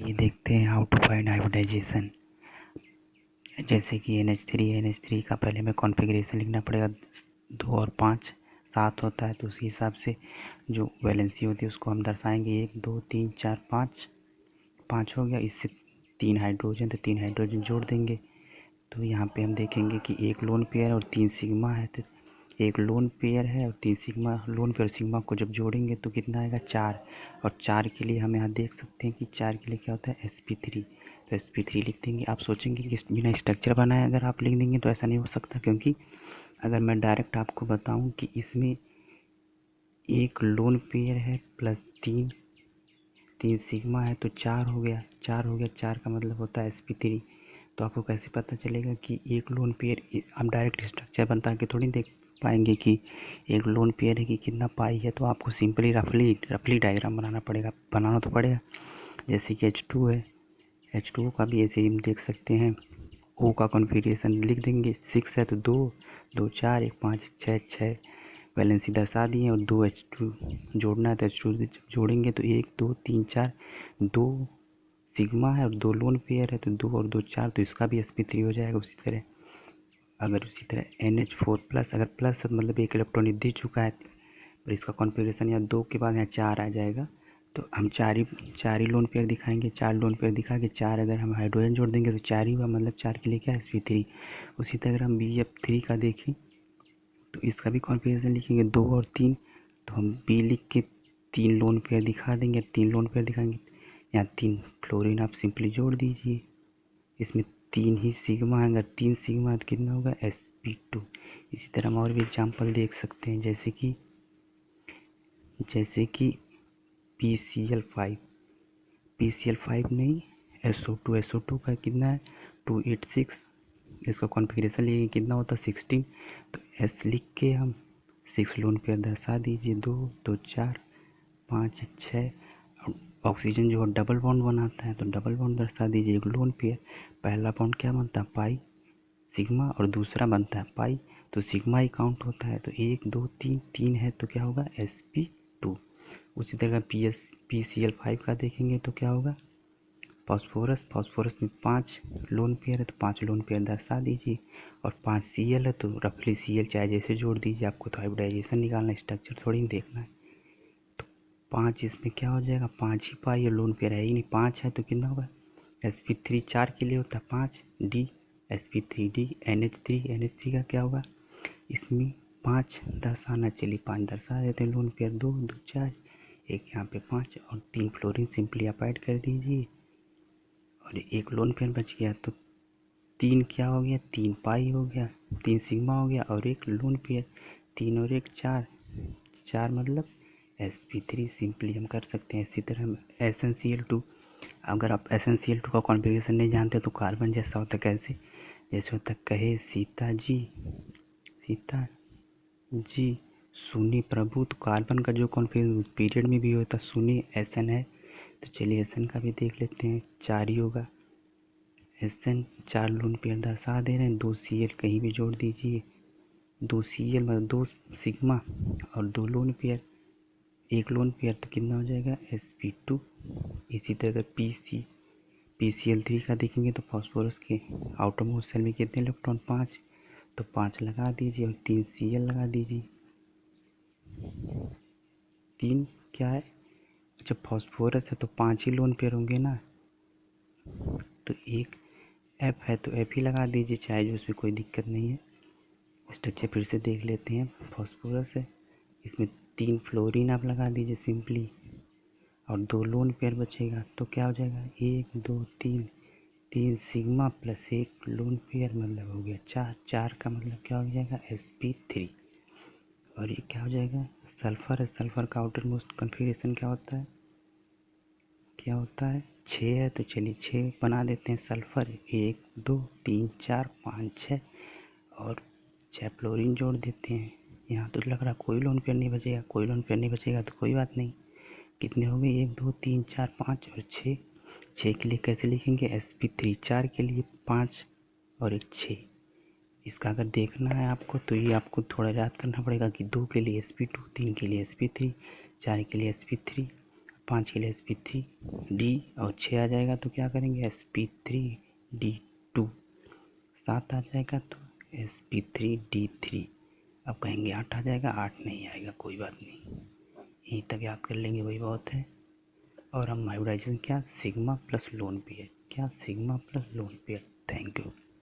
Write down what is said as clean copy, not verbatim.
ये देखते हैं हाउ टू फाइंड हाइब्रिडाइजेशन। जैसे कि NH3 का पहले हमें कॉन्फ़िगरेशन लिखना पड़ेगा। 2 और 5 7 होता है, तो उसी हिसाब से जो वैलेंसी होती है उसको हम दर्शाएंगे। 1 2 3 4 5 5 हो गया। इससे 3 हाइड्रोजन, तो 3 हाइड्रोजन जोड़ देंगे। तो यहाँ पे हम देखेंगे कि एक लोन पेयर और 3 सिग्मा है, तो एक लोन पेयर है और 3 सिग्मा। लोन पेयर और सिग्मा को जब जोड़ेंगे तो कितना आएगा 4। और 4 के लिए हम यहाँ देख सकते हैं कि 4 के लिए क्या होता है sp3। तो sp3 लिख देंगे। आप सोचेंगे कि बिना स्ट्रक्चर बनाए अगर आप लिख देंगे तो ऐसा नहीं हो सकता, क्योंकि अगर मैं डायरेक्ट आपको बताऊँ कि इसमें एक लोन पेयर है प्लस 3 सिग्मा है तो 4 हो गया। 4 का मतलब होता है sp3। तो आपको कैसे पता चलेगा कि एक लोन पेयर, हम डायरेक्ट स्ट्रक्चर बता के थोड़ी देख पाएंगे कि एक लोन पेयर है कि कितना पाई है। तो आपको सिंपली रफली डायग्राम बनाना तो पड़ेगा। जैसे कि H2 है, H2O का भी ऐसे ही हम देख सकते हैं। O का कॉन्फ़िगरेशन लिख देंगे। 6 है तो 2 2 4 1 5 6 वैलेंसी दर्शा दिए। और 2 H2 जोड़ना है तो H2 जोड़ेंगे तो 1 2 3 4 2 सिग्मा है और 2 लोन पेयर है तो 2 और 2 4, तो इसका भी sp3 हो जाएगा। उसी तरह NH4+, अगर प्लस है मतलब एक इलेक्ट्रॉन दे चुका है, और इसका कॉन्फ़िगरेशन यहाँ 2 के बाद यहाँ 4 आ जाएगा। तो हम चार ही लोन पेयर दिखाएंगे। 4 लोन पेयर दिखा के 4 अगर हम हाइड्रोजन जोड़ देंगे तो 4 ही हुआ, मतलब 4 के लिए क्या है sp3। उसी तरह अगर हम BF3 का देखें तो इसका भी कॉन्फ़िगरेशन लिखेंगे 2 और 3, तो हम B लिख के 3 लोन पेयर दिखा देंगे। 3 लोन पेयर दिखाएंगे, यहाँ 3 फ्लोरीन आप सिंपली जोड़ दीजिए। इसमें 3 ही सिग्मा है, अगर 3 सिग्मा है तो कितना होगा sp2। इसी तरह हम और भी एग्जाम्पल देख सकते हैं, जैसे कि PCl5 नहीं, SO2 का कितना है 286। इसका कॉन्फ़िगरेशन लिए कितना होता है 16। तो S लिख के हम 6 लोन पेयर दर्शा दीजिए। 2 2 4 5 6। ऑक्सीजन जो डबल बॉन्ड बनाता है तो डबल बॉन्ड दर्शा दीजिए। एक लोन पेयर, पहला बॉन्ड क्या बनता है पाई सिग्मा और दूसरा बनता है पाई, तो सिग्मा ही काउंट होता है। तो 1 2 3 है तो क्या होगा sp2। उसी तरह PCl5 का देखेंगे तो क्या होगा फास्फोरस में 5 लोन पेयर है तो 5 लोन पेयर दर्शा दीजिए। और 5 Cl है तो रफली Cl चाहे जैसे जोड़ दीजिए। आपको तो हाइब्रिडाइजेशन निकालना, स्ट्रक्चर थोड़ी देखना है। तो 5 इसमें क्या हो जाएगा 5 ही पाई, और लोन पेयर है ही नहीं। 5 है तो कितना होगा sp3। 4 के लिए होता है 5 D sp3D। NH3 का क्या होगा, इसमें 5 दर्शाना, चलिए 5 दर्शा देते हैं। लोन पेयर 2 2 4 एक यहाँ पे 5 और 3 फ्लोरीन सिंपली आप ऐड कर दीजिए। और एक लोन पेयर बच गया, तो 3 क्या हो गया 3 पाई हो गया, 3 सिग्मा हो गया और एक लोन पेयर। 3 और 1 4 मतलब sp3 सिंपली हम कर सकते हैं। इसी तरह हम SnCl2, अगर आप SnCl2 का कॉन्फ़िगरेशन नहीं जानते तो कार्बन जैसा होता है। कैसे, जैसे होता है कहे सीता जी सुनी प्रभु। तो कार्बन का जो कॉन्फ़िगरेशन पीरियड में भी होता है सुनी Sn है, तो चलिए Sn का भी देख लेते हैं। 4 ही होगा Sn। 4 लोन पेयर दर्शा दे रहे हैं। 2 Cl कहीं भी जोड़ दीजिए। 2 Cl मतलब 2 सिग्मा और 2 लोन पेयर, एक लोन पेयर तो कितना हो जाएगा sp2। इसी तरह PCl3 का देखेंगे तो फास्फोरस के आउटरमोस्ट शेल में कितने इलेक्ट्रॉन 5, तो 5 लगा दीजिए और 3 Cl लगा दीजिए। 3 क्या है, जब फास्फोरस है तो 5 ही लोन पेयर होंगे ना, तो एक F है तो F ही लगा दीजिए, चाहे जो उसमें कोई दिक्कत नहीं है। स्ट्रक्चर फिर से देख लेते हैं। फास्फोरस है, इसमें 3 फ्लोरीन आप लगा दीजिए सिंपली, और 2 लोन पेयर बचेगा तो क्या हो जाएगा 1 2 3 सिग्मा प्लस 1 लोन पेयर, मतलब हो गया 4 का मतलब क्या हो जाएगा sp3। और ये क्या हो जाएगा सल्फ़र है। सल्फ़र का आउटर मोस्ट कॉन्फ़िगरेशन क्या होता है 6 है, तो चलिए 6 बना देते हैं सल्फ़र। 1 2 3 4 5 6 और 6 फ्लोरीन जोड़ देते हैं। यहाँ तो लग रहा कोई लोन पेयर नहीं बचेगा, तो कोई बात नहीं। कितने हो गए 1 2 3 4 5 और 6। 6 के लिए कैसे लिखेंगे sp3। 4 के लिए 5 और एक 6। इसका अगर देखना है आपको तो ये आपको थोड़ा याद करना पड़ेगा कि 2 के लिए sp2, 3 के लिए sp3, 4 के लिए sp3, 5 के लिए sp3d और 6 आ जाएगा तो क्या करेंगे sp3d2, 7 आ जाएगा तो sp3d3। अब कहेंगे 8 आ जाएगा, 8 नहीं आएगा, कोई बात नहीं, यहीं तक याद कर लेंगे वही बहुत है। और हम हाइब्रिडाइजेशन क्या, सिग्मा प्लस लोन पीरियड, क्या sigma plus lone period. Thank you.